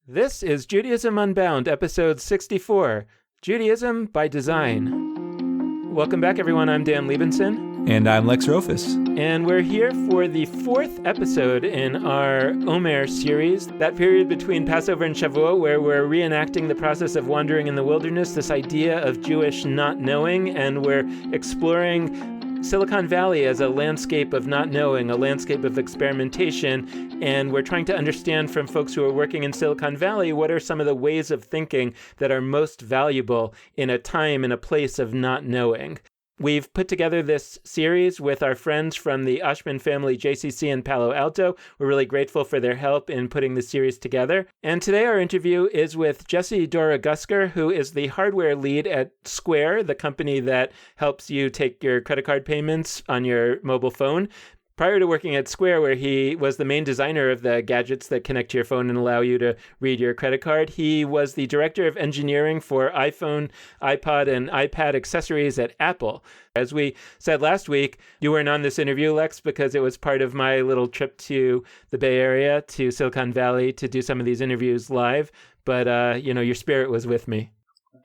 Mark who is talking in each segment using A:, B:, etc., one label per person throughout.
A: This is Judaism Unbound, episode 64, Judaism by Design. Welcome back, everyone. I'm Dan Liebenson.
B: And I'm Lex Rofus.
A: And we're here for the fourth episode in our Omer series, that period between Passover and Shavuot, where we're reenacting the process of wandering in the wilderness, this idea of Jewish not knowing, and we're exploring Silicon Valley as a landscape of not knowing, a landscape of experimentation, and we're trying to understand from folks who are working in Silicon Valley what are some of the ways of thinking that are most valuable in a time and a place of not knowing. We've put together this series with our friends from the Ashman family JCC in Palo Alto. We're really grateful for their help in putting the series together. And today our interview is with Jesse Dorogusker, who is the hardware lead at Square, the company that helps you take your credit card payments on your mobile phone. Prior to working at Square, where he was the main designer of the gadgets that connect to your phone and allow you to read your credit card, he was the director of engineering for iPhone, iPod, and iPad accessories at Apple. As we said last week, you weren't on this interview, Lex, because it was part of my little trip to the Bay Area, to Silicon Valley, to do some of these interviews live. But, your spirit was with me.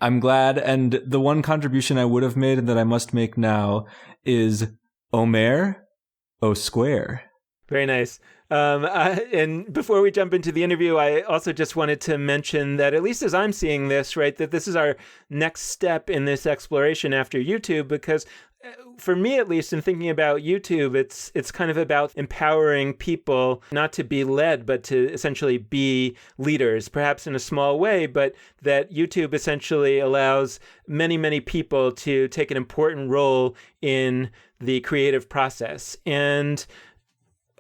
B: I'm glad. And the one contribution I would have made and that I must make now is Omer. Square.
A: Very nice. And before we jump into the interview, I also just wanted to mention that, at least as I'm seeing this, right, that this is our next step in this exploration after YouTube, because for me, at least, in thinking about YouTube, it's kind of about empowering people not to be led, but to essentially be leaders, perhaps in a small way, but that YouTube essentially allows many, many people to take an important role in the creative process. And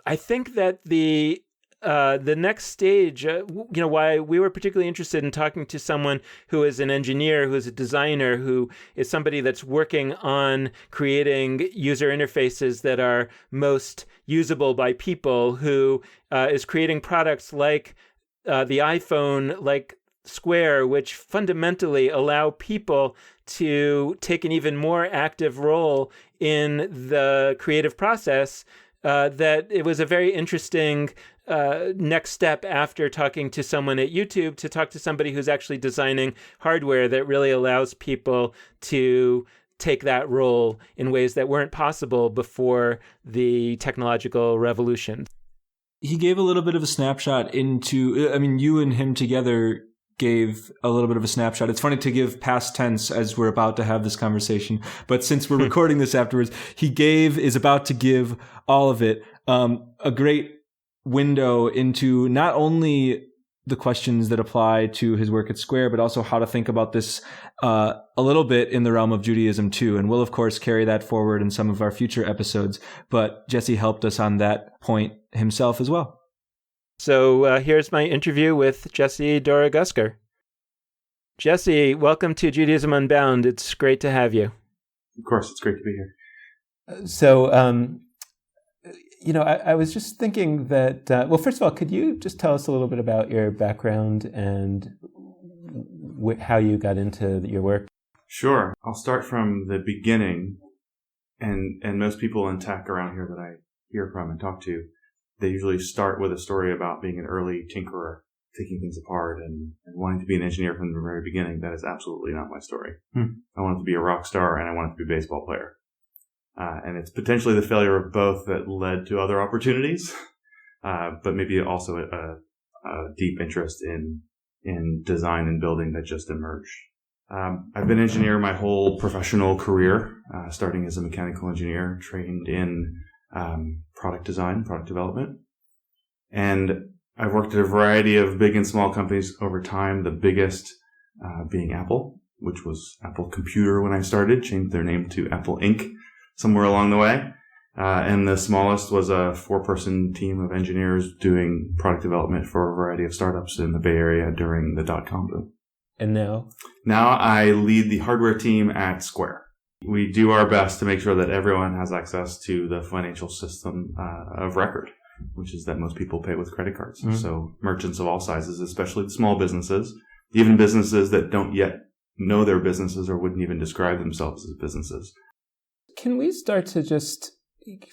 A: I think that the next stage, why we were particularly interested in talking to someone who is an engineer, who is a designer, who is somebody that's working on creating user interfaces that are most usable by people, who is creating products like the iPhone, like Square, which fundamentally allow people to take an even more active role in the creative process, that it was a very interesting next step after talking to someone at YouTube to talk to somebody who's actually designing hardware that really allows people to take that role in ways that weren't possible before the technological revolution.
B: He gave a little bit of a snapshot into, you and him together gave a little bit of a snapshot. It's funny to give past tense as we're about to have this conversation, but since we're recording this afterwards, is about to give all of it a great window into not only the questions that apply to his work at Square, but also how to think about this a little bit in the realm of Judaism too. And we'll, of course, carry that forward in some of our future episodes. But Jesse helped us on that point himself as well.
A: So here's my interview with Jesse Dorogusker. Jesse, welcome to Judaism Unbound. It's great to have you.
C: Of course, it's great to be here.
A: So, I was just thinking that, first of all, could you just tell us a little bit about your background and how you got into your work?
C: Sure. I'll start from the beginning. And most people in tech around here that I hear from and talk to, they usually start with a story about being an early tinkerer, taking things apart and wanting to be an engineer from the very beginning. That is absolutely not my story. I wanted to be a rock star and I wanted to be a baseball player. And it's potentially the failure of both that led to other opportunities, but maybe also a deep interest in design and building that just emerged. I've been an engineer my whole professional career, starting as a mechanical engineer, trained in product design, product development. And I've worked at a variety of big and small companies over time, the biggest being Apple, which was Apple Computer when I started, changed their name to Apple Inc. somewhere along the way. And the smallest was a 4-person team of engineers doing product development for a variety of startups in the Bay Area during the dot-com boom.
A: And now?
C: Now I lead the hardware team at Square. We do our best to make sure that everyone has access to the financial system of record, which is that most people pay with credit cards. Mm-hmm. So merchants of all sizes, especially the small businesses, even businesses that don't yet know they're businesses or wouldn't even describe themselves as businesses.
A: Can we start to just,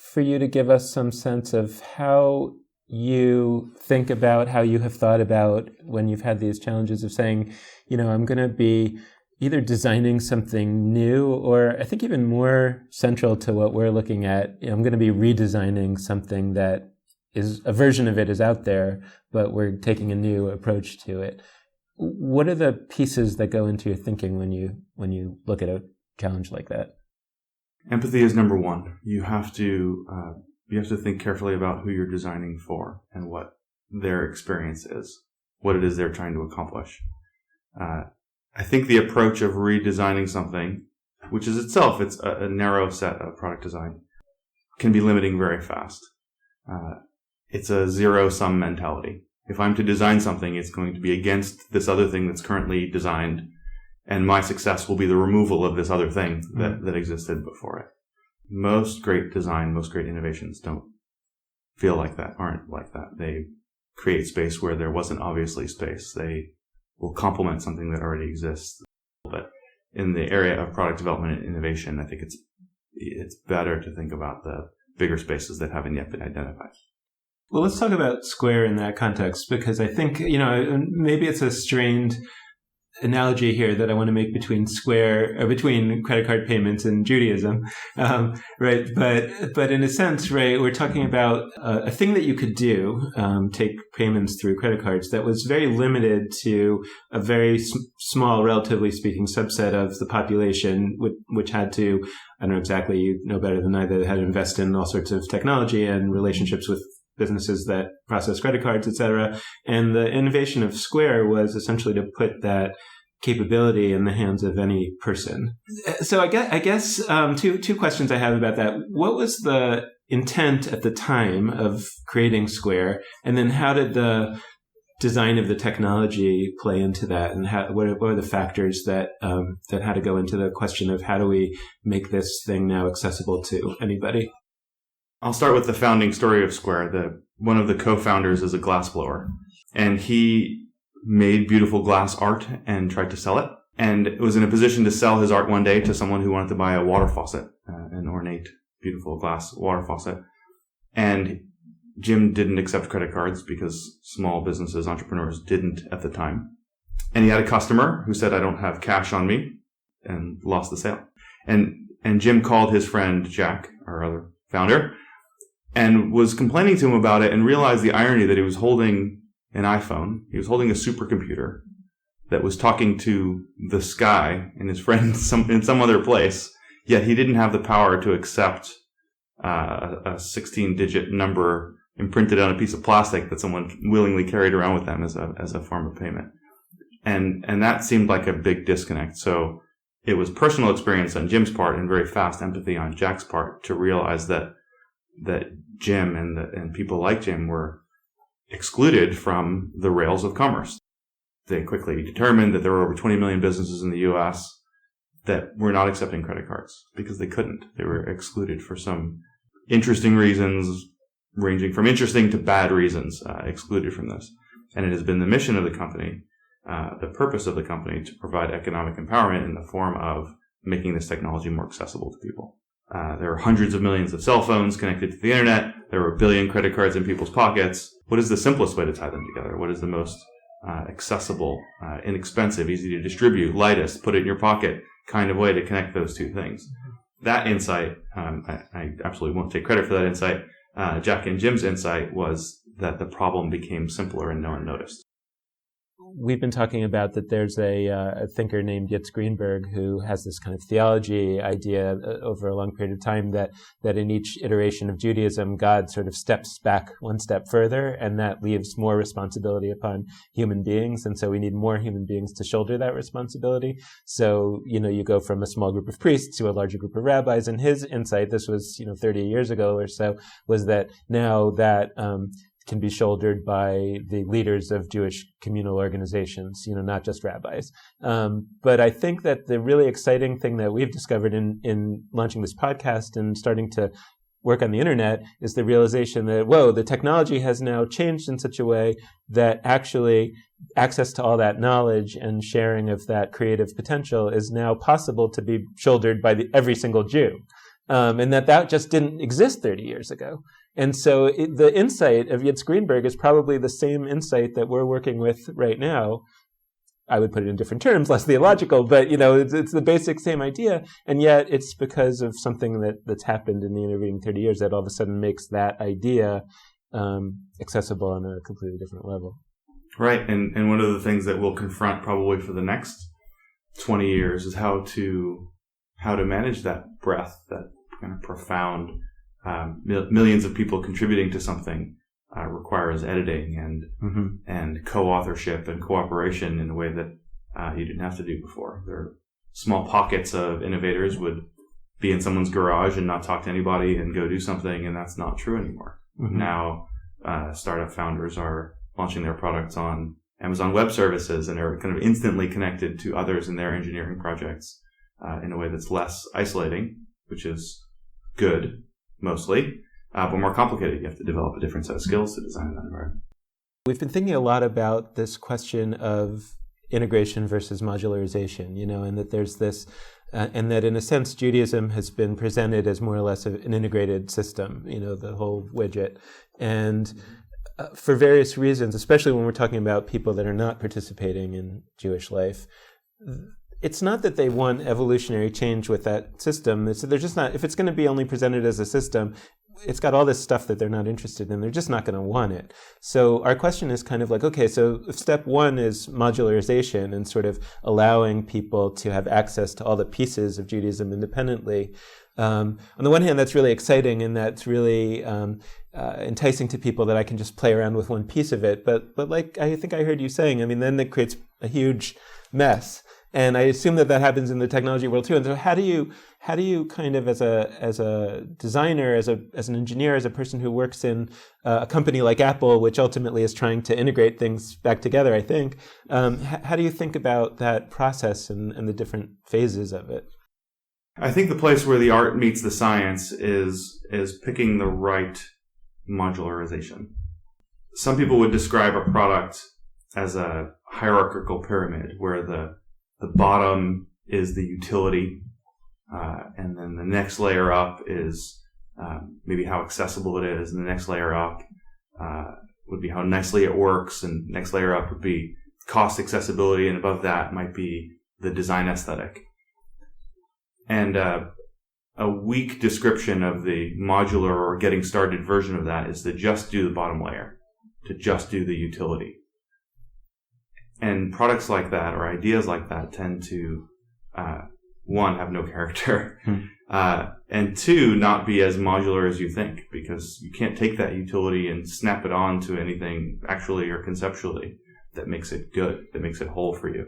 A: for you to give us some sense of how you think about how you have thought about when you've had these challenges of saying, I'm going to be either designing something new, or I think even more central to what we're looking at, I'm going to be redesigning something that is a version of it is out there, but we're taking a new approach to it. What are the pieces that go into your thinking when you look at a challenge like that?
C: Empathy is number one. You have to think carefully about who you're designing for and what their experience is, what it is they're trying to accomplish. I think the approach of redesigning something, which is itself, it's a narrow set of product design, can be limiting very fast. It's a zero-sum mentality. If I'm to design something, it's going to be against this other thing that's currently designed, and my success will be the removal of this other thing that existed before it. Most great design, most great innovations don't feel like that, aren't like that. They create space where there wasn't obviously space. They will complement something that already exists. But in the area of product development and innovation, I think it's better to think about the bigger spaces that haven't yet been identified.
A: Well, let's talk about Square in that context, because I think, maybe it's a strained analogy here that I want to make between between credit card payments and Judaism, right? But in a sense, right, we're talking about a thing that you could do, take payments through credit cards, that was very limited to a very small, relatively speaking, subset of the population, which had to, I don't know exactly, you know better than I, that had to invest in all sorts of technology and relationships with businesses that process credit cards, et cetera. And the innovation of Square was essentially to put that capability in the hands of any person. So I guess two questions I have about that. What was the intent at the time of creating Square? And then how did the design of the technology play into that? And what are the factors that had to go into the question of how do we make this thing now accessible to anybody?
C: I'll start with the founding story of Square. One of the co-founders is a glassblower, and he made beautiful glass art and tried to sell it, and was in a position to sell his art one day to someone who wanted to buy a water faucet, an ornate, beautiful glass water faucet. And Jim didn't accept credit cards because small businesses, entrepreneurs didn't at the time. And he had a customer who said, "I don't have cash on me," and lost the sale. And Jim called his friend Jack, our other founder, and was complaining to him about it, and realized the irony that he was holding an iPhone. He was holding a supercomputer that was talking to the sky and his friend in some other place, yet he didn't have the power to accept a 16-digit number imprinted on a piece of plastic that someone willingly carried around with them as a form of payment. And that seemed like a big disconnect. So it was personal experience on Jim's part and very fast empathy on Jack's part to realize that Jim and people like Jim were excluded from the rails of commerce. They quickly determined that there were over 20 million businesses in the U.S. that were not accepting credit cards because they couldn't. They were excluded for some interesting reasons, ranging from interesting to bad reasons, excluded from this. And it has been the mission of the company, the purpose of the company, to provide economic empowerment in the form of making this technology more accessible to people. There are hundreds of millions of cell phones connected to the internet. There are 1 billion credit cards in people's pockets. What is the simplest way to tie them together? What is the most accessible, inexpensive, easy to distribute, lightest, put it in your pocket kind of way to connect those two things? That insight, I absolutely won't take credit for that insight. Jack and Jim's insight was that the problem became simpler and no one noticed.
A: We've been talking about that there's a thinker named Yitz Greenberg who has this kind of theology idea over a long period of time that in each iteration of Judaism, God sort of steps back one step further, and that leaves more responsibility upon human beings. And so we need more human beings to shoulder that responsibility. So, you go from a small group of priests to a larger group of rabbis. And his insight, this was, 30 years ago or so, was that now that can be shouldered by the leaders of Jewish communal organizations, not just rabbis. But I think that the really exciting thing that we've discovered in launching this podcast and starting to work on the internet is the realization that, the technology has now changed in such a way that actually access to all that knowledge and sharing of that creative potential is now possible to be shouldered by every single Jew. And that just didn't exist 30 years ago. And so the insight of Yitz Greenberg is probably the same insight that we're working with right now. I would put it in different terms, less theological, but it's the basic same idea. And yet it's because of something that's happened in the intervening 30 years that all of a sudden makes that idea accessible on a completely different level.
C: Right. And one of the things that we'll confront probably for the next 20 years is how to manage that breadth, that kind of profound, millions of people contributing to something requires editing and co-authorship and cooperation in a way that you didn't have to do before. There are small pockets of innovators would be in someone's garage and not talk to anybody and go do something, and that's not true anymore. Mm-hmm. Now, startup founders are launching their products on Amazon Web Services and are kind of instantly connected to others in their engineering projects in a way that's less isolating, which is good, mostly. But more complicated. You have to develop a different set of skills to design that environment.
A: We've been thinking a lot about this question of integration versus modularization, and that there's this, and that in a sense, Judaism has been presented as more or less an integrated system, the whole widget. And for various reasons, especially when we're talking about people that are not participating in Jewish life, it's not that they want evolutionary change with that system. They're just not, if it's going to be only presented as a system, it's got all this stuff that they're not interested in. They're just not going to want it. So our question is kind of like, okay, so if step one is modularization and sort of allowing people to have access to all the pieces of Judaism independently, on the one hand, that's really exciting and that's really enticing to people that I can just play around with one piece of it. But like I think I heard you saying, then it creates a huge mess. And I assume that happens in the technology world too. And so how do you kind of as a designer, as an engineer, as a person who works in a company like Apple, which ultimately is trying to integrate things back together, I think, how do you think about that process and the different phases of it?
C: I think the place where the art meets the science is picking the right modularization. Some people would describe a product as a hierarchical pyramid where the bottom is the utility, and then the next layer up is maybe how accessible it is, and the next layer up would be how nicely it works, and next layer up would be cost accessibility, and above that might be the design aesthetic. And a weak description of the modular or getting started version of that is to just do the bottom layer, to just do the utility. And products like that or ideas like that tend to, one, have no character, and two, not be as modular as you think, because you can't take that utility and snap it on to anything actually or conceptually that makes it good, that makes it whole for you.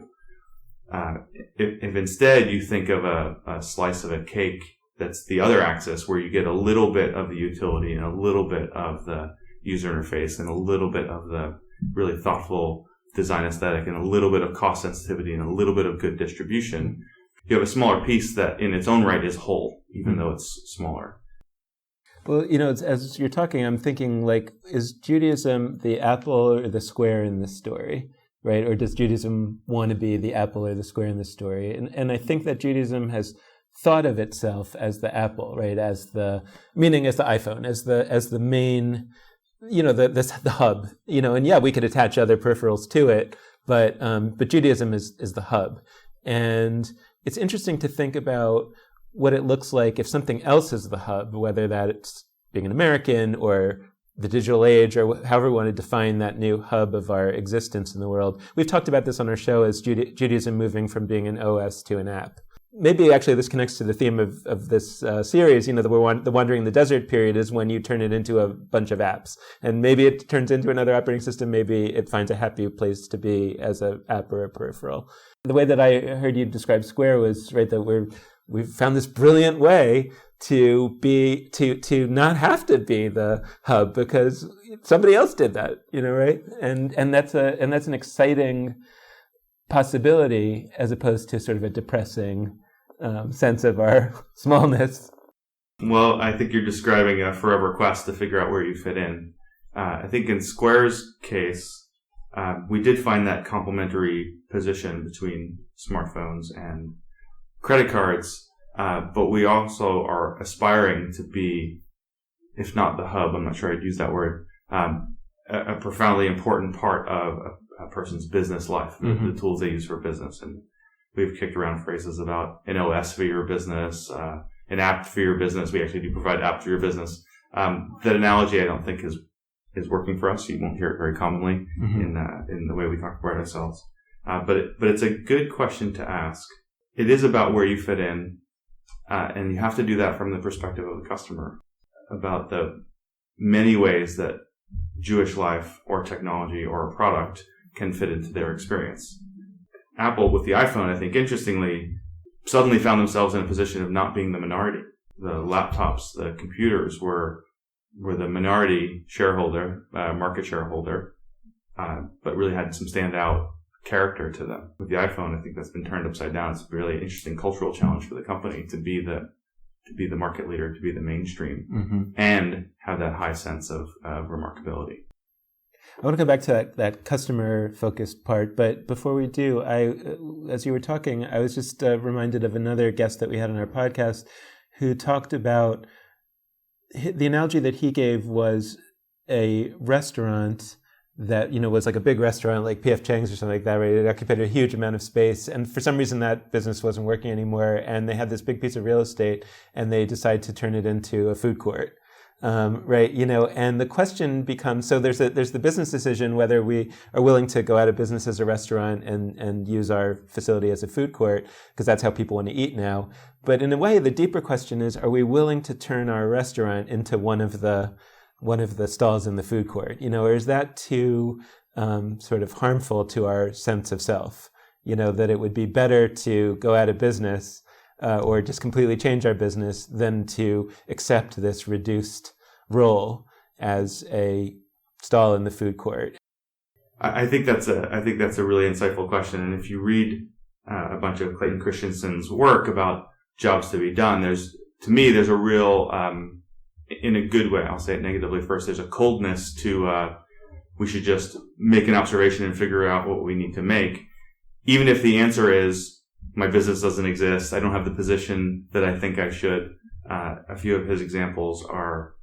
C: If instead you think of a slice of a cake that's the other axis where you get a little bit of the utility and a little bit of the user interface and a little bit of the really thoughtful design aesthetic and a little bit of cost sensitivity and a little bit of good distribution, you have a smaller piece that in its own right is whole, even though it's smaller.
A: Well, as you're talking, I'm thinking, like, is Judaism the apple or the square in this story, right? Or does Judaism want to be the apple or the square in this story? And I think that Judaism has thought of itself as the apple, right? As the iPhone, as the main, the hub, and yeah, we could attach other peripherals to it, but Judaism is the hub. And it's interesting to think about what it looks like if something else is the hub, whether that's being an American or the digital age or however we want to define that new hub of our existence in the world. We've talked about this on our show as Judaism moving from being an OS to an app. Maybe actually this connects to the theme of this series, the Wandering in the Desert period is when you turn it into a bunch of apps. And maybe it turns into another operating system, maybe it finds a happy place to be as an app or a peripheral. The way that I heard you describe Square was, right, that we've found this brilliant way to not have to be the hub because somebody else did that, right? And that's an exciting possibility as opposed to sort of a depressing sense of our smallness.
C: Well, I think you're describing a forever quest to figure out where you fit in. I think in Square's case, we did find that complementary position between smartphones and credit cards, but we also are aspiring to be if not the hub, I'm not sure I'd use that word, a profoundly important part of a person's business life, the tools they use for business. And we've kicked around phrases about an OS for your business, an app for your business. We actually do provide apps for your business. That analogy I don't think is working for us. You won't hear it very commonly in the way we talk about ourselves. But it's a good question to ask. It is about where you fit in, and you have to do that from the perspective of the customer, about the many ways that Jewish life or technology or a product can fit into their experience. Apple, with the iPhone, I think, interestingly, suddenly found themselves in a position of not being the minority. The laptops, the computers were the minority shareholder, market shareholder, but really had some standout character to them. With the iPhone, I think that's been turned upside down. It's a really interesting cultural challenge for the company to be the market leader, to be the mainstream, and have that high sense of remarkability.
A: I want to go back to that customer-focused part, but before we do, as you were talking, I was just reminded of another guest that we had on our podcast who talked about, the analogy that he gave was a restaurant that, was like a big restaurant like P.F. Chang's or something like that, right? It occupied a huge amount of space, and for some reason that business wasn't working anymore, and they had this big piece of real estate, and they decided to turn it into a food court. Right, and the question becomes, so there's the business decision whether we are willing to go out of business as a restaurant and use our facility as a food court, because that's how people want to eat now. But in a way, the deeper question is, are we willing to turn our restaurant into one of the stalls in the food court? Or is that too sort of harmful to our sense of self? That it would be better to go out of business or just completely change our business than to accept this reduced role as a stall in the food court.
C: I think that's a really insightful question. And if you read a bunch of Clayton Christensen's work about jobs to be done, there's a real, in a good way, I'll say it negatively first, there's a coldness to we should just make an observation and figure out what we need to make, even if the answer is, my business doesn't exist, I don't have the position that I think I should. A few of his examples are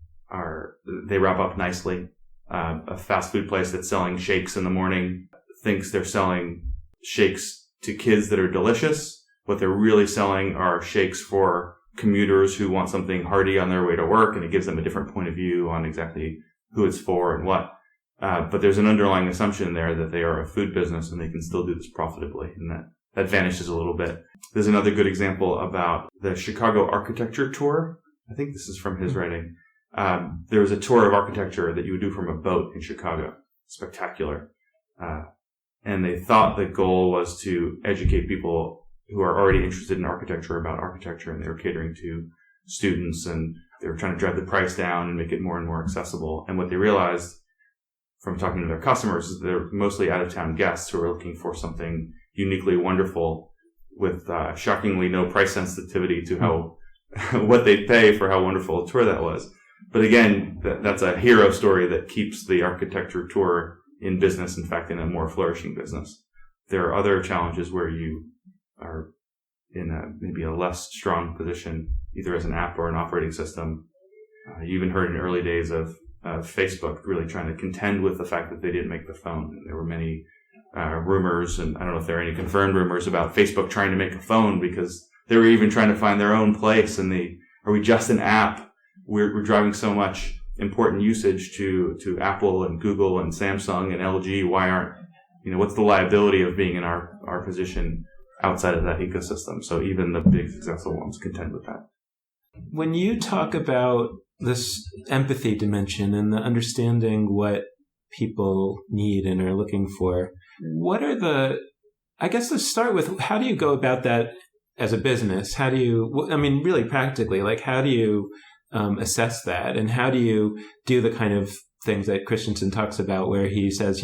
C: they wrap up nicely. A fast food place that's selling shakes in the morning thinks they're selling shakes to kids that are delicious. What they're really selling are shakes for commuters who want something hearty on their way to work, and it gives them a different point of view on exactly who it's for and what. But there's an underlying assumption there that they are a food business and they can still do this profitably, and that vanishes a little bit. There's another good example about the Chicago architecture tour. I think this is from his writing. There was a tour of architecture that you would do from a boat in Chicago. Spectacular. And they thought the goal was to educate people who are already interested in architecture about architecture, and they were catering to students, and they were trying to drive the price down and make it more and more accessible. And what they realized from talking to their customers is they're mostly out-of-town guests who are looking for something uniquely wonderful with shockingly no price sensitivity to how what they'd pay for how wonderful a tour that was. But again, that's a hero story that keeps the architecture tour in business, in fact, in a more flourishing business. There are other challenges where you are in maybe a less strong position, either as an app or an operating system. You even heard in early days of Facebook really trying to contend with the fact that they didn't make the phone. And there were many rumors, and I don't know if there are any confirmed rumors about Facebook trying to make a phone because they were even trying to find their own place. And are we just an app? We're driving so much important usage to Apple and Google and Samsung and LG. Why aren't, what's the liability of being in our position outside of that ecosystem? So even the big successful ones contend with that.
A: When you talk about this empathy dimension and the understanding what people need and are looking for, what are I guess let's start with, how do you go about that as a business? How do you, really practically, how do you assess that, and how do you do the kind of things that Christensen talks about, where he says,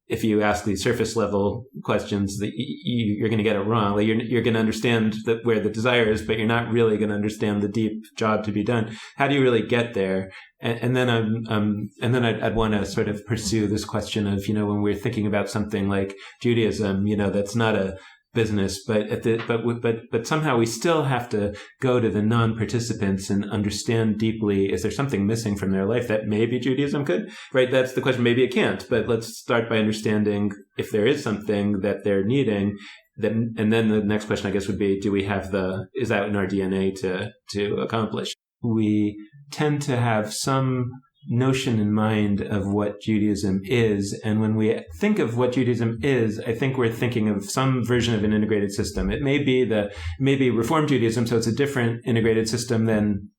A: if you ask these surface level questions, that you're going to get it wrong. You're going to understand where the desire is, but you're not really going to understand the deep job to be done. How do you really get there? And then I'd want to sort of pursue this question of, when we're thinking about something like Judaism, that's not a business, but somehow we still have to go to the non-participants and understand deeply, is there something missing from their life that maybe Judaism could, right? That's the question. Maybe it can't, but let's start by understanding if there is something that they're needing. And then the next question, I guess, would be, is that in our DNA to accomplish? We tend to have some notion in mind of what Judaism is. And when we think of what Judaism is, I think we're thinking of some version of an integrated system. It may be Reform Judaism, so it's a different integrated system than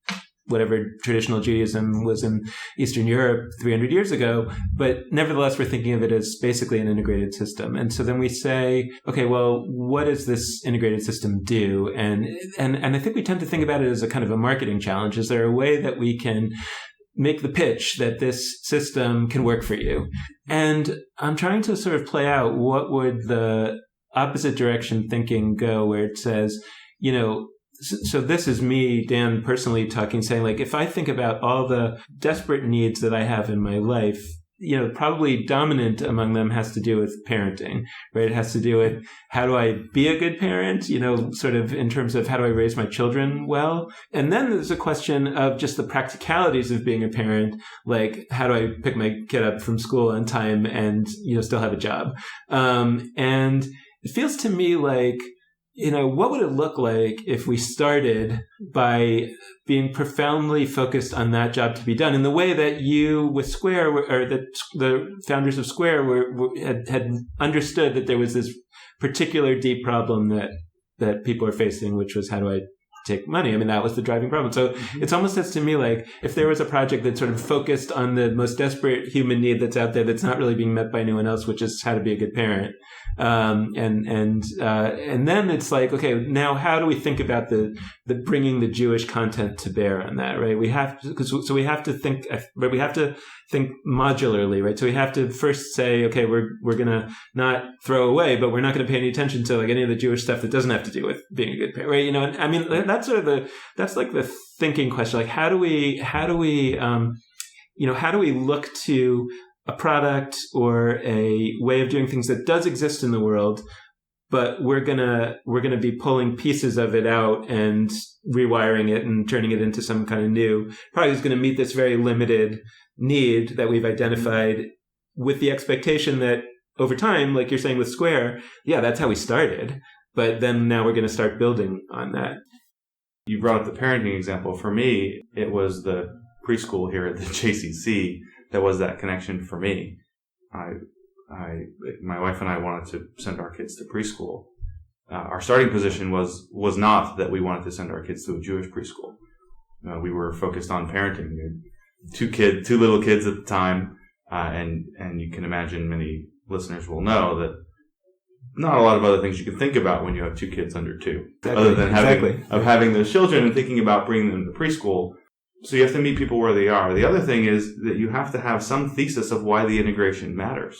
A: whatever traditional Judaism was in Eastern Europe 300 years ago. But nevertheless, we're thinking of it as basically an integrated system. And so then we say, okay, well, what does this integrated system do? And I think we tend to think about it as a kind of a marketing challenge. Is there a way that we can make the pitch that this system can work for you? And I'm trying to sort of play out what would the opposite direction thinking go, where it says, so this is me, Dan, personally talking, saying, like, if I think about all the desperate needs that I have in my life, probably dominant among them has to do with parenting, right? It has to do with how do I be a good parent, sort of in terms of how do I raise my children well? And then there's a question of just the practicalities of being a parent, like how do I pick my kid up from school on time and, still have a job? And it feels to me like, what would it look like if we started by being profoundly focused on that job to be done in the way that you with Square, or that the founders of Square had understood that there was this particular deep problem that people are facing, which was, how do I take money? I mean, that was the driving problem. So it's almost says to me like, if there was a project that sort of focused on the most desperate human need that's out there that's not really being met by anyone else, which is how to be a good parent. And then it's like, okay, now how do we think about the bringing the Jewish content to bear on that, right? We have to think modularly, right? So we have to first say, okay, we're going to not throw away, but we're not going to pay any attention to like any of the Jewish stuff that doesn't have to do with being a good parent, right? And I mean, that's sort of that's like the thinking question. Like, how do we look to a product or a way of doing things that does exist in the world, but we're gonna be pulling pieces of it out and rewiring it and turning it into some kind of new product that's going to meet this very limited need that we've identified, with the expectation that over time, like you're saying with Square, yeah, that's how we started, but then now we're going to start building on that.
C: You brought up the parenting example. For me, it was the preschool here at the JCC that was that connection for me. My wife and I wanted to send our kids to preschool. Our starting position was not that we wanted to send our kids to a Jewish preschool. We were focused on parenting. We had two little kids at the time, and you can imagine many listeners will know that not a lot of other things you can think about when you have two kids under two, other than having those children and thinking about bringing them to preschool. So you have to meet people where they are. The other thing is that you have to have some thesis of why the integration matters,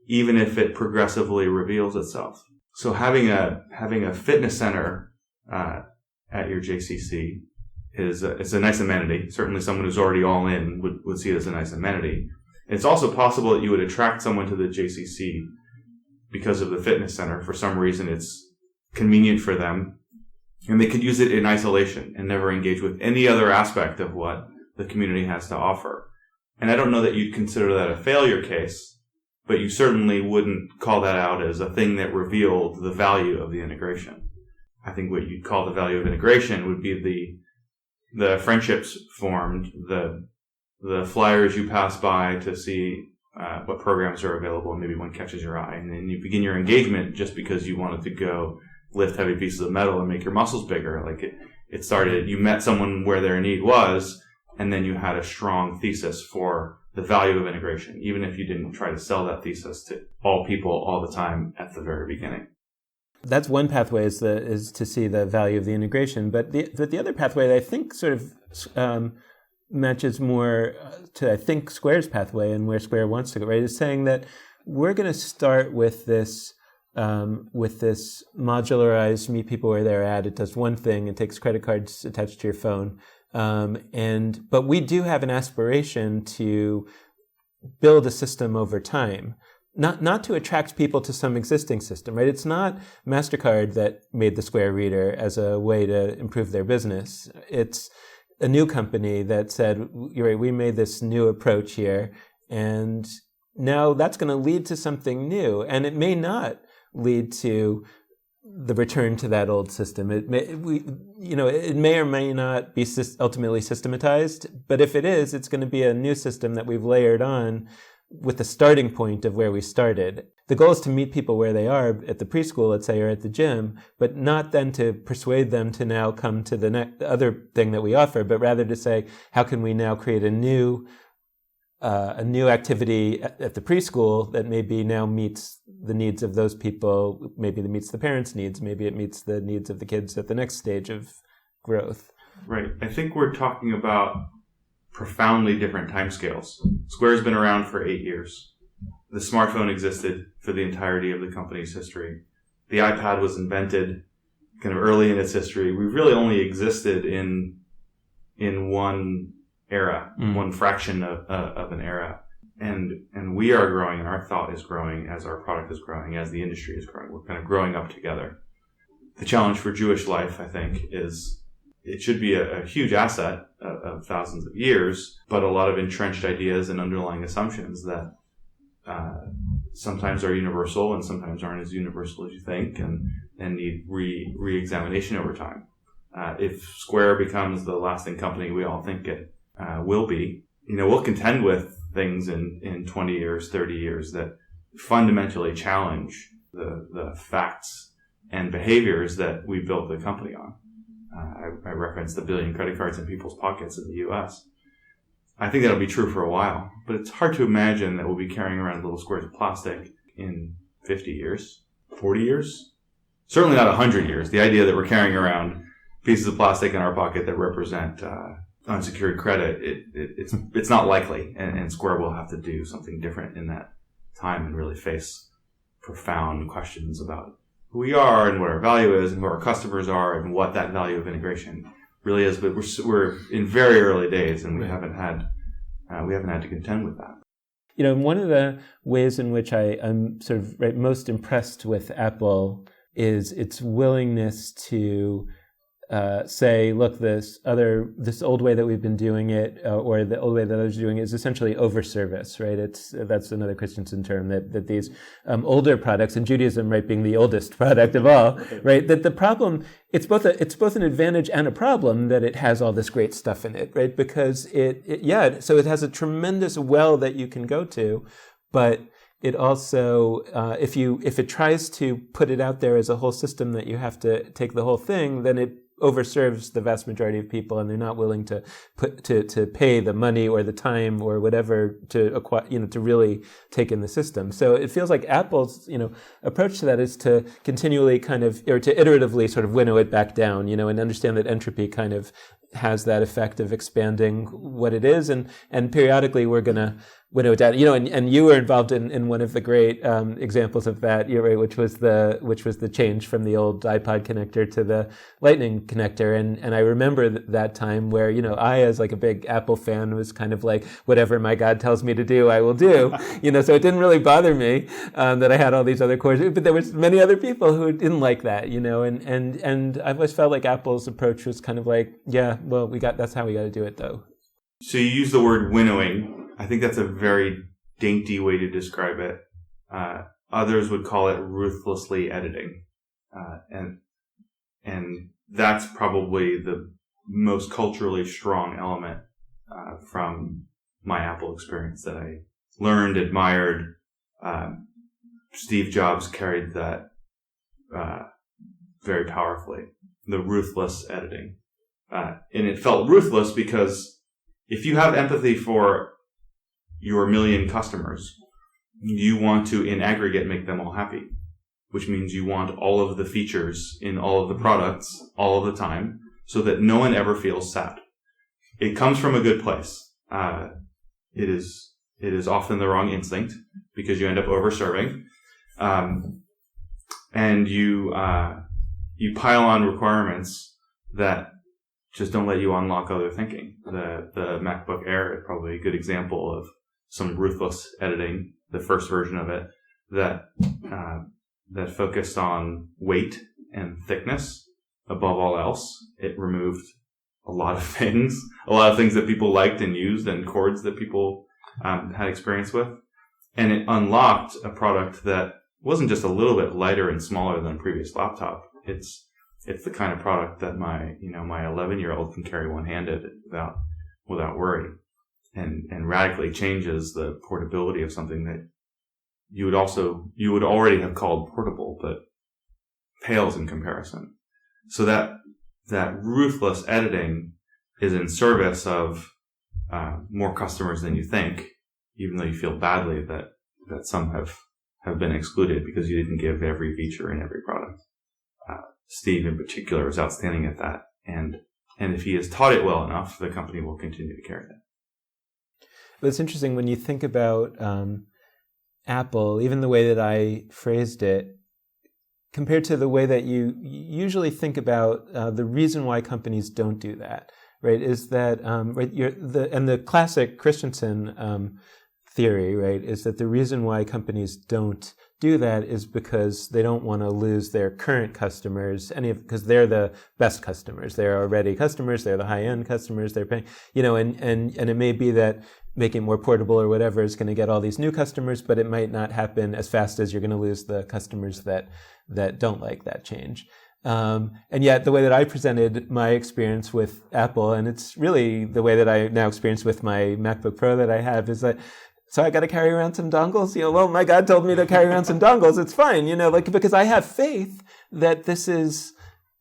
C: even if it progressively reveals itself. So having a fitness center at your JCC is a nice amenity. Certainly someone who's already all in would see it as a nice amenity. It's also possible that you would attract someone to the JCC because of the fitness center. For some reason, it's convenient for them, and they could use it in isolation and never engage with any other aspect of what the community has to offer. And I don't know that you'd consider that a failure case, but you certainly wouldn't call that out as a thing that revealed the value of the integration. I think what you'd call the value of integration would be the friendships formed, the flyers you pass by to see what programs are available, and maybe one catches your eye, and then you begin your engagement just because you wanted to go lift heavy pieces of metal and make your muscles bigger. Like it started, you met someone where their need was, and then you had a strong thesis for the value of integration, even if you didn't try to sell that thesis to all people all the time at the very beginning.
A: That's one pathway is to see the value of the integration, but the other pathway that I think sort of matches more to, I think, Square's pathway and where Square wants to go, right, is saying that we're going to start with this modularized meet people where they're at. It does one thing. It takes credit cards attached to your phone. But we do have an aspiration to build a system over time. not to attract people to some existing system, right? It's not MasterCard that made the Square Reader as a way to improve their business. It's a new company that said, you're right, we made this new approach here, and now that's going to lead to something new, and it may not lead to the return to that old system. It may or may not be ultimately systematized, but if it is, it's going to be a new system that we've layered on with the starting point of where we started. The goal is to meet people where they are at the preschool, let's say, or at the gym, but not then to persuade them to now come to the other thing that we offer, but rather to say, how can we now create a new activity at the preschool that maybe now meets the needs of those people, maybe it meets the parents' needs, maybe it meets the needs of the kids at the next stage of growth.
C: Right. I think we're talking about profoundly different timescales. Square's been around for 8 years. The smartphone existed for the entirety of the company's history. The iPad was invented kind of early in its history. We've really only existed in one era, one fraction of an era. And we are growing, and our thought is growing as our product is growing, as the industry is growing. We're kind of growing up together. The challenge for Jewish life, I think, is it should be a huge asset of thousands of years, but a lot of entrenched ideas and underlying assumptions that sometimes are universal and sometimes aren't as universal as you think, and need re-examination over time. If Square becomes the lasting company we all think it will be, we'll contend with things in 20 years, 30 years that fundamentally challenge the facts and behaviors that we built the company on. I referenced the billion credit cards in people's pockets in the U.S. I think that'll be true for a while, but it's hard to imagine that we'll be carrying around little squares of plastic in 50 years, 40 years, certainly not 100 years. The idea that we're carrying around pieces of plastic in our pocket that represent unsecured credit, it's not likely, and Square will have to do something different in that time and really face profound questions about who we are and what our value is and who our customers are and what that value of integration really is. But we're in very early days, and we haven't had to contend with that.
A: One of the ways in which I'm sort of most impressed with Apple is its willingness to say, look, this old way that we've been doing it, or the old way that others are doing it, is essentially over-service, right? That's another Christensen term, that these older products, and Judaism, right, being the oldest product of all, right, that the problem, it's both an advantage and a problem that it has all this great stuff in it, right? Because so it has a tremendous well that you can go to, but it also, if it tries to put it out there as a whole system that you have to take the whole thing, then it overserves the vast majority of people, and they're not willing to pay the money or the time or whatever to acquire, to really take in the system. So it feels like Apple's, approach to that is to continually or to iteratively sort of winnow it back down, and understand that entropy kind of has that effect of expanding what it is, and periodically we're going to winnow it down. And you were involved in one of the great examples of that, right, which was the change from the old iPod connector to the Lightning connector. And I remember that time where I, as like a big Apple fan, was kind of like, whatever my God tells me to do, I will do. So it didn't really bother me that I had all these other cores, but there was many other people who didn't like that. And I always felt like Apple's approach was kind of like, yeah, well, that's how we got to do it, though.
C: So you use the word winnowing. I think that's a very dainty way to describe it. Others would call it ruthlessly editing. And that's probably the most culturally strong element from my Apple experience that I learned, admired. Steve Jobs carried that very powerfully, the ruthless editing. And it felt ruthless because if you have empathy for your million customers, you want to, in aggregate, make them all happy, which means you want all of the features in all of the products all of the time so that no one ever feels sad. It comes from a good place. It is often the wrong instinct because you end up over-serving. And you pile on requirements that just don't let you unlock other thinking. The MacBook Air is probably a good example of some ruthless editing, the first version of it. that that focused on weight and thickness above all else. It removed a lot of things that people liked and used, and cords that people had experience with, and it unlocked a product that wasn't just a little bit lighter and smaller than a previous laptop. It's the kind of product that my 11-year-old can carry one-handed without worry, and radically changes the portability of something that you would already have called portable, but pales in comparison. So that ruthless editing is in service of more customers than you think, even though you feel badly that some have been excluded because you didn't give every feature in every product. Steve in particular is outstanding at that, and if he has taught it well enough, the company will continue to carry that.
A: But it's interesting when you think about Apple, even the way that I phrased it, compared to the way that you usually think about the reason why companies don't do that, right? Is that the classic Christensen theory, right, is that the reason why companies don't do that is because they don't want to lose their current customers, because they're the best customers. They're already customers. They're the high-end customers. They're paying, and it may be that making it more portable or whatever is going to get all these new customers, but it might not happen as fast as you're going to lose the customers that don't like that change. And yet the way that I presented my experience with Apple, and it's really the way that I now experience with my MacBook Pro that I have, is that, so I got to carry around some dongles? Well, my God told me to carry around some dongles. It's fine, because I have faith that this is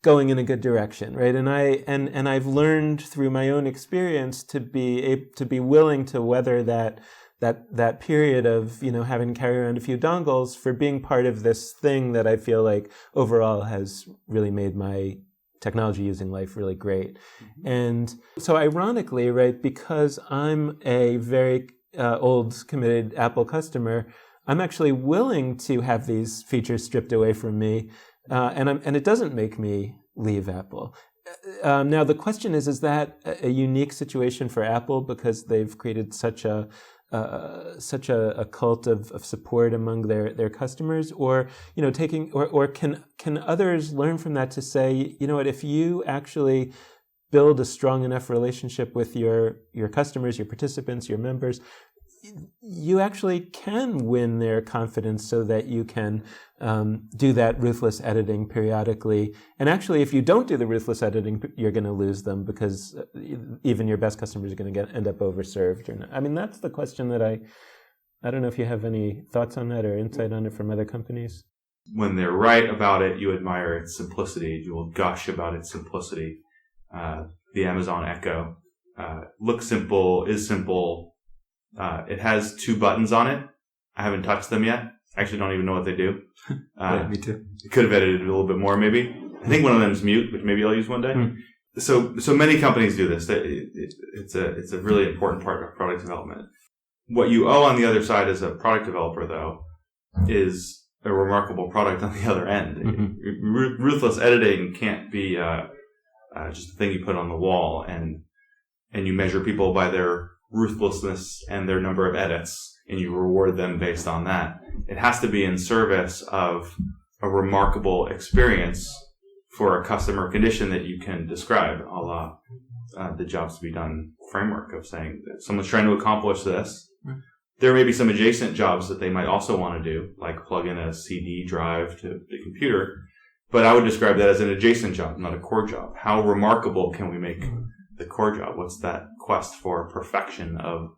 A: going in a good direction, right? And I've learned through my own experience to be willing to weather that period of having to carry around a few dongles for being part of this thing that I feel like overall has really made my technology using life really great. Mm-hmm. And so ironically, right, because I'm a very old committed Apple customer, I'm actually willing to have these features stripped away from me, and it doesn't make me leave Apple. Now the question is that a unique situation for Apple because they've created such a cult of support among their customers, or can others learn from that to say, what, if you actually build a strong enough relationship with your customers, your participants, your members, you actually can win their confidence so that you can do that ruthless editing periodically. And actually, if you don't do the ruthless editing, you're going to lose them because even your best customers are going to end up overserved. Or not. I mean, that's the question that I don't know if you have any thoughts on that or insight on it from other companies.
C: When they're right about it, you admire its simplicity. You will gush about its simplicity. The Amazon Echo looks simple, is simple. It has 2 buttons on it. I haven't touched them yet. I actually don't even know what they do.
B: Yeah, me too.
C: Could have edited it a little bit more, maybe. I think one of them is mute, which maybe I'll use one day. So many companies do this. It's a really important part of product development. What you owe on the other side as a product developer, though, is a remarkable product on the other end. Mm-hmm. Ruthless editing can't be just a thing you put on the wall and you measure people by their ruthlessness and their number of edits, and you reward them based on that. It has to be in service of a remarkable experience for a customer condition that you can describe, a la the jobs to be done framework of saying that someone's trying to accomplish this. There may be some adjacent jobs that they might also want to do, like plug in a CD drive to the computer, but I would describe that as an adjacent job, not a core job. How remarkable can we make the core job? What's that quest for perfection of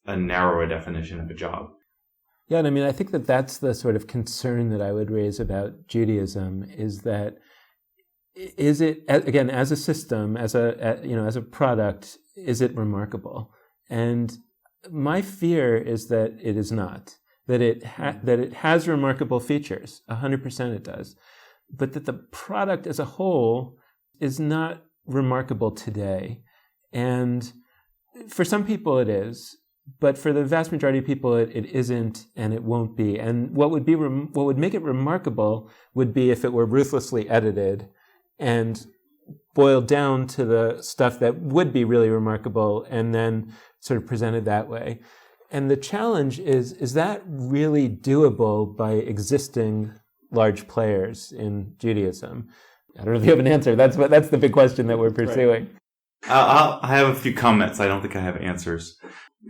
C: a narrower definition of a job?
A: Yeah, and I mean, I think that's the sort of concern that I would raise about Judaism, is that is it, again, as a system, as a product, is it remarkable? And my fear is that it is not, that it has remarkable features, 100% it does, but that the product as a whole is not remarkable today. And for some people it is, but for the vast majority of people it isn't, and it won't be. And what would make it remarkable would be if it were ruthlessly edited and boiled down to the stuff that would be really remarkable and then sort of presented that way. And the challenge is that really doable by existing large players in Judaism? I don't know if you have an answer. That's the big question that we're pursuing.
C: Right. I have a few comments. I don't think I have answers.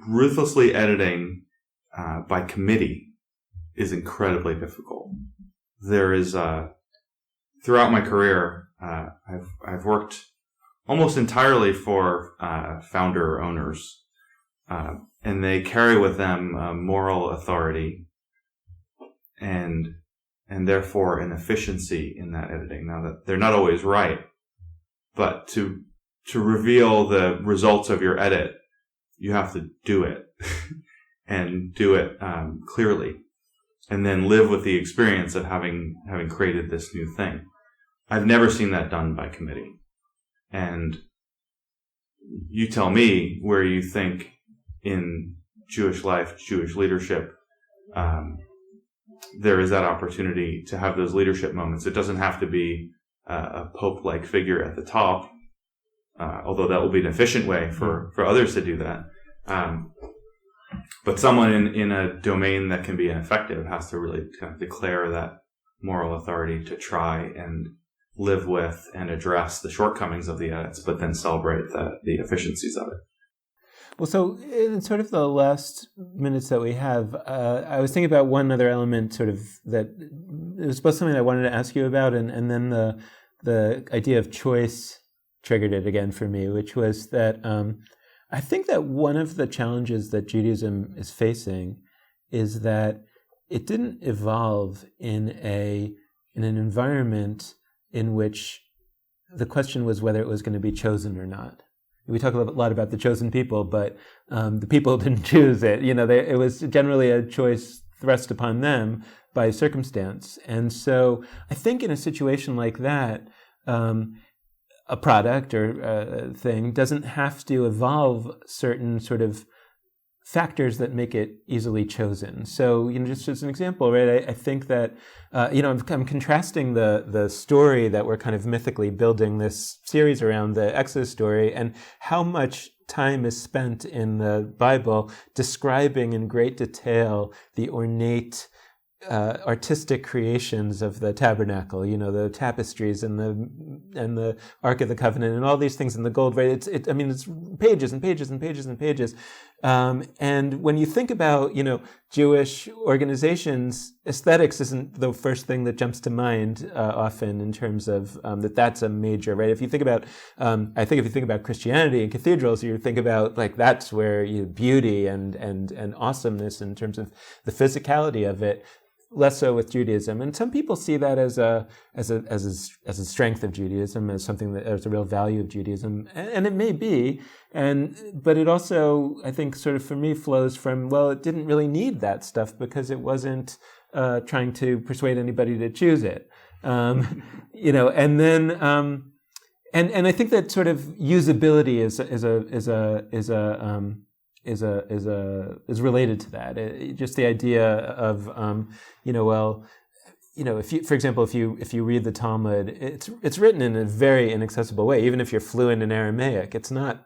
C: Ruthlessly editing by committee is incredibly difficult. There is throughout my career, I've worked almost entirely for founder owners, and they carry with them moral authority and therefore an efficiency in that editing. Now that they're not always right, but to reveal the results of your edit, you have to do it and do it clearly, and then live with the experience of having created this new thing. I've never seen that done by committee. And you tell me where you think in Jewish life, Jewish leadership, there is that opportunity to have those leadership moments. It doesn't have to be a pope-like figure at the top, although that will be an efficient way for others to do that. But someone in a domain that can be ineffective has to really kind of declare that moral authority to try and live with and address the shortcomings of the edits, but then celebrate the efficiencies of it.
A: Well, so in sort of the last minutes that we have, I was thinking about one other element sort of that it was both something I wanted to ask you about, and then the idea of choice triggered it again for me, which was that I think that one of the challenges that Judaism is facing is that it didn't evolve in an environment in which the question was whether it was going to be chosen or not. We talk a lot about the chosen people, but the people didn't choose it. It was generally a choice thrust upon them by circumstance. And so I think in a situation like that, a product or a thing doesn't have to evolve certain sort of factors that make it easily chosen. So, just as an example, right, I think that, I'm contrasting the story that we're kind of mythically building this series around, the Exodus story, and how much time is spent in the Bible describing in great detail the ornate artistic creations of the tabernacle, the tapestries and the Ark of the Covenant and all these things in the gold, right? It's pages and pages and pages and pages. And when you think about, Jewish organizations, aesthetics isn't the first thing that jumps to mind often in terms of that's a major, right? If you think about, I think if you think about Christianity and cathedrals, you think about like that's where beauty and awesomeness in terms of the physicality of it. Less so with Judaism, and some people see that as a strength of Judaism, as something that as a real value of Judaism, and it may be, but it also, I think, sort of for me flows from, well, it didn't really need that stuff because it wasn't trying to persuade anybody to choose it, and then and I think that sort of usability is related to that. Just the idea of if you, for example, if you read the Talmud, it's written in a very inaccessible way. Even if you're fluent in Aramaic, it's not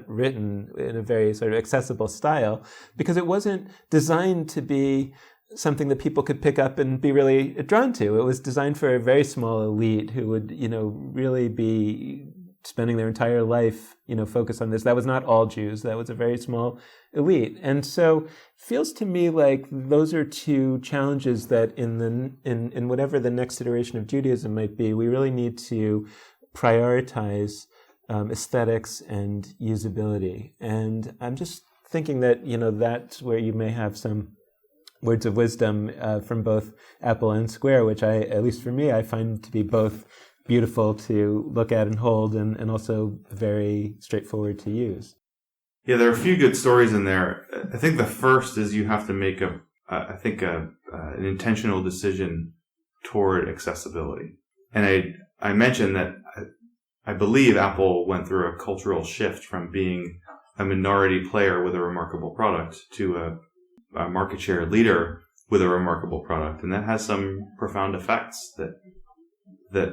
A: written in a very sort of accessible style because it wasn't designed to be something that people could pick up and be really drawn to. It was designed for a very small elite who would really be spending their entire life, focused on this. That was not all Jews. That was a very small elite. And so it feels to me like those are two challenges that in whatever the next iteration of Judaism might be, we really need to prioritize aesthetics and usability. And I'm just thinking that, that's where you may have some words of wisdom from both Apple and Square, which at least for me, I find to be both beautiful to look at and hold, and also very straightforward to use.
C: Yeah, there are a few good stories in there. I think the first is you have to make an intentional decision toward accessibility. And I mentioned that I believe Apple went through a cultural shift from being a minority player with a remarkable product to a market share leader with a remarkable product. And that has some profound effects that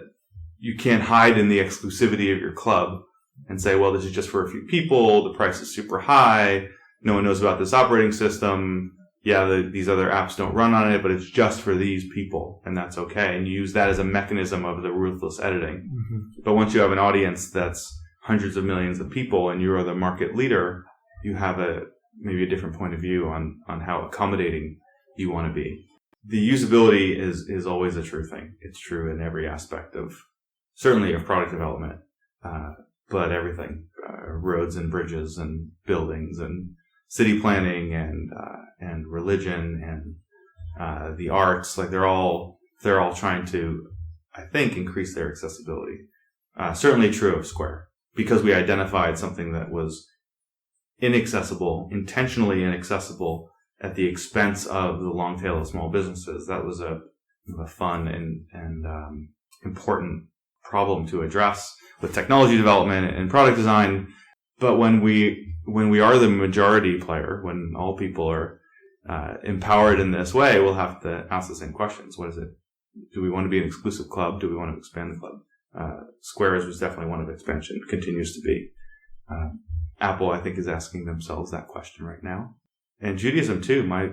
C: you can't hide in the exclusivity of your club and say, well, this is just for a few people. The price is super high. no one knows about this operating system. Yeah, these other apps don't run on it, but it's just for these people, and that's okay. And you use that as a mechanism of the ruthless editing.
B: Mm-hmm.
C: But once you have an audience that's hundreds of millions of people and you are the market leader, you have maybe a different point of view on how accommodating you want to be. The usability is always a true thing. It's true in every aspect certainly of product development, but everything, roads and bridges and buildings and city planning and religion and the arts. Like they're all trying to, I think, increase their accessibility. Certainly true of Square, because we identified something that was inaccessible, intentionally inaccessible, at the expense of the long tail of small businesses. That was a fun and important problem to address with technology development and product design. But when we are the majority player, when all people are empowered in this way, we'll have to ask the same questions. What is it? Do we want to be an exclusive club? Do we want to expand the club? Squares was definitely one of expansion, continues to be. Apple, I think, is asking themselves that question right now. And Judaism too, my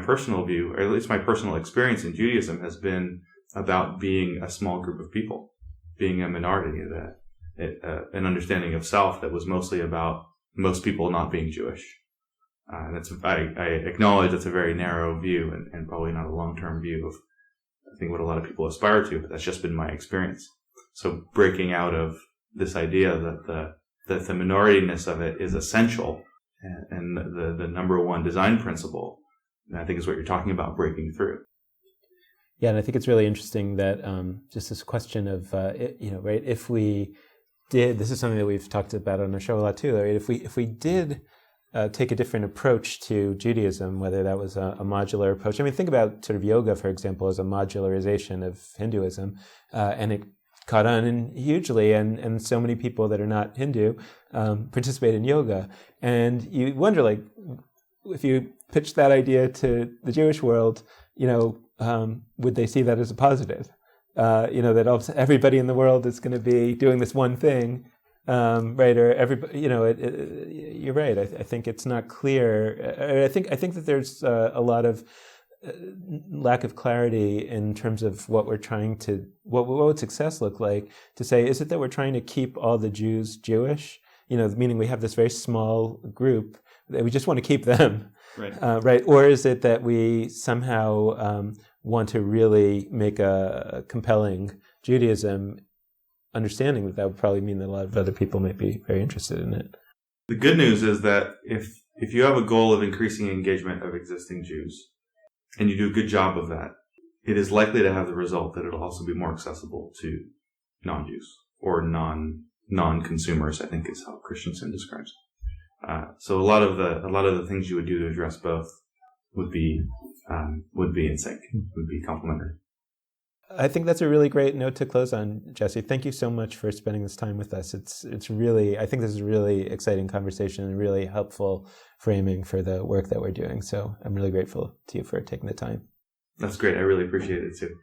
C: personal view, or at least my personal experience in Judaism, has been about being a small group of people, being a minority, an understanding of self that was mostly about most people not being Jewish. And I acknowledge that's a very narrow view and probably not a long-term view of, I think, what a lot of people aspire to, but that's just been my experience. So breaking out of this idea that the minorityness of it is essential and the number one design principle, I think, is what you're talking about, breaking through.
A: Yeah, and I think it's really interesting that just this question of, right, if we did, this is something that we've talked about on our show a lot too, right? If we did take a different approach to Judaism, whether that was a modular approach. I mean, think about sort of yoga, for example, as a modularization of Hinduism, and it caught on hugely, and so many people that are not Hindu participate in yoga. And you wonder, like, if you pitch that idea to the Jewish world, would they see that as a positive? That everybody in the world is going to be doing this one thing, right? Or everybody, you're right. I think it's not clear. I think that there's a lot of lack of clarity in terms of what we're trying to, what would success look like, to say, is it that we're trying to keep all the Jews Jewish? Meaning we have this very small group that we just want to keep them,
C: right?
A: Right? Or is it that we somehow want to really make a compelling Judaism, understanding that would probably mean that a lot of other people might be very interested in it?
C: The good news is that if you have a goal of increasing engagement of existing Jews, and you do a good job of that, it is likely to have the result that it'll also be more accessible to non-Jews or non-consumers, I think is how Christensen describes it. So a lot of the things you would do to address both would be in sync, would be complementary.
A: I think that's a really great note to close on, Jesse. Thank you so much for spending this time with us. It's really, I think this is a really exciting conversation and really helpful framing for the work that we're doing. So I'm really grateful to you for taking the time.
C: That's great. I really appreciate it too.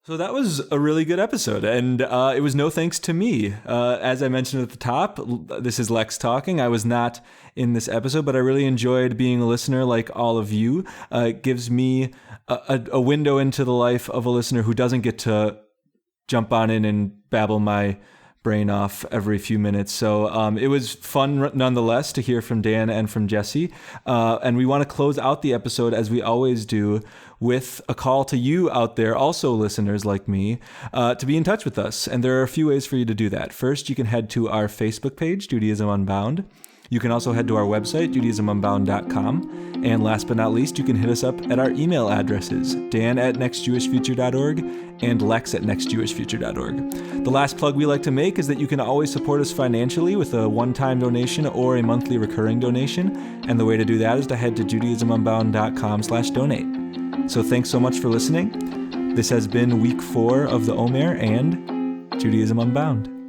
B: So that was a really good episode, and it was no thanks to me. As I mentioned at the top, this is Lex talking. I was not in this episode, but I really enjoyed being a listener like all of you. It gives me a window into the life of a listener who doesn't get to jump on in and babble my brain off every few minutes. So it was fun nonetheless to hear from Dan and from Jesse. And we want to close out the episode, as we always do, with a call to you out there, also listeners like me, to be in touch with us. And there are a few ways for you to do that. First, you can head to our Facebook page, Judaism Unbound. You can also head to our website, JudaismUnbound.com. And last but not least, you can hit us up at our email addresses, dan@nextjewishfuture.org and lex@nextjewishfuture.org. The last plug we like to make is that you can always support us financially with a one-time donation or a monthly recurring donation. And the way to do that is to head to JudaismUnbound.com/donate. So thanks so much for listening. This has been week 4 of the Omer and Judaism Unbound.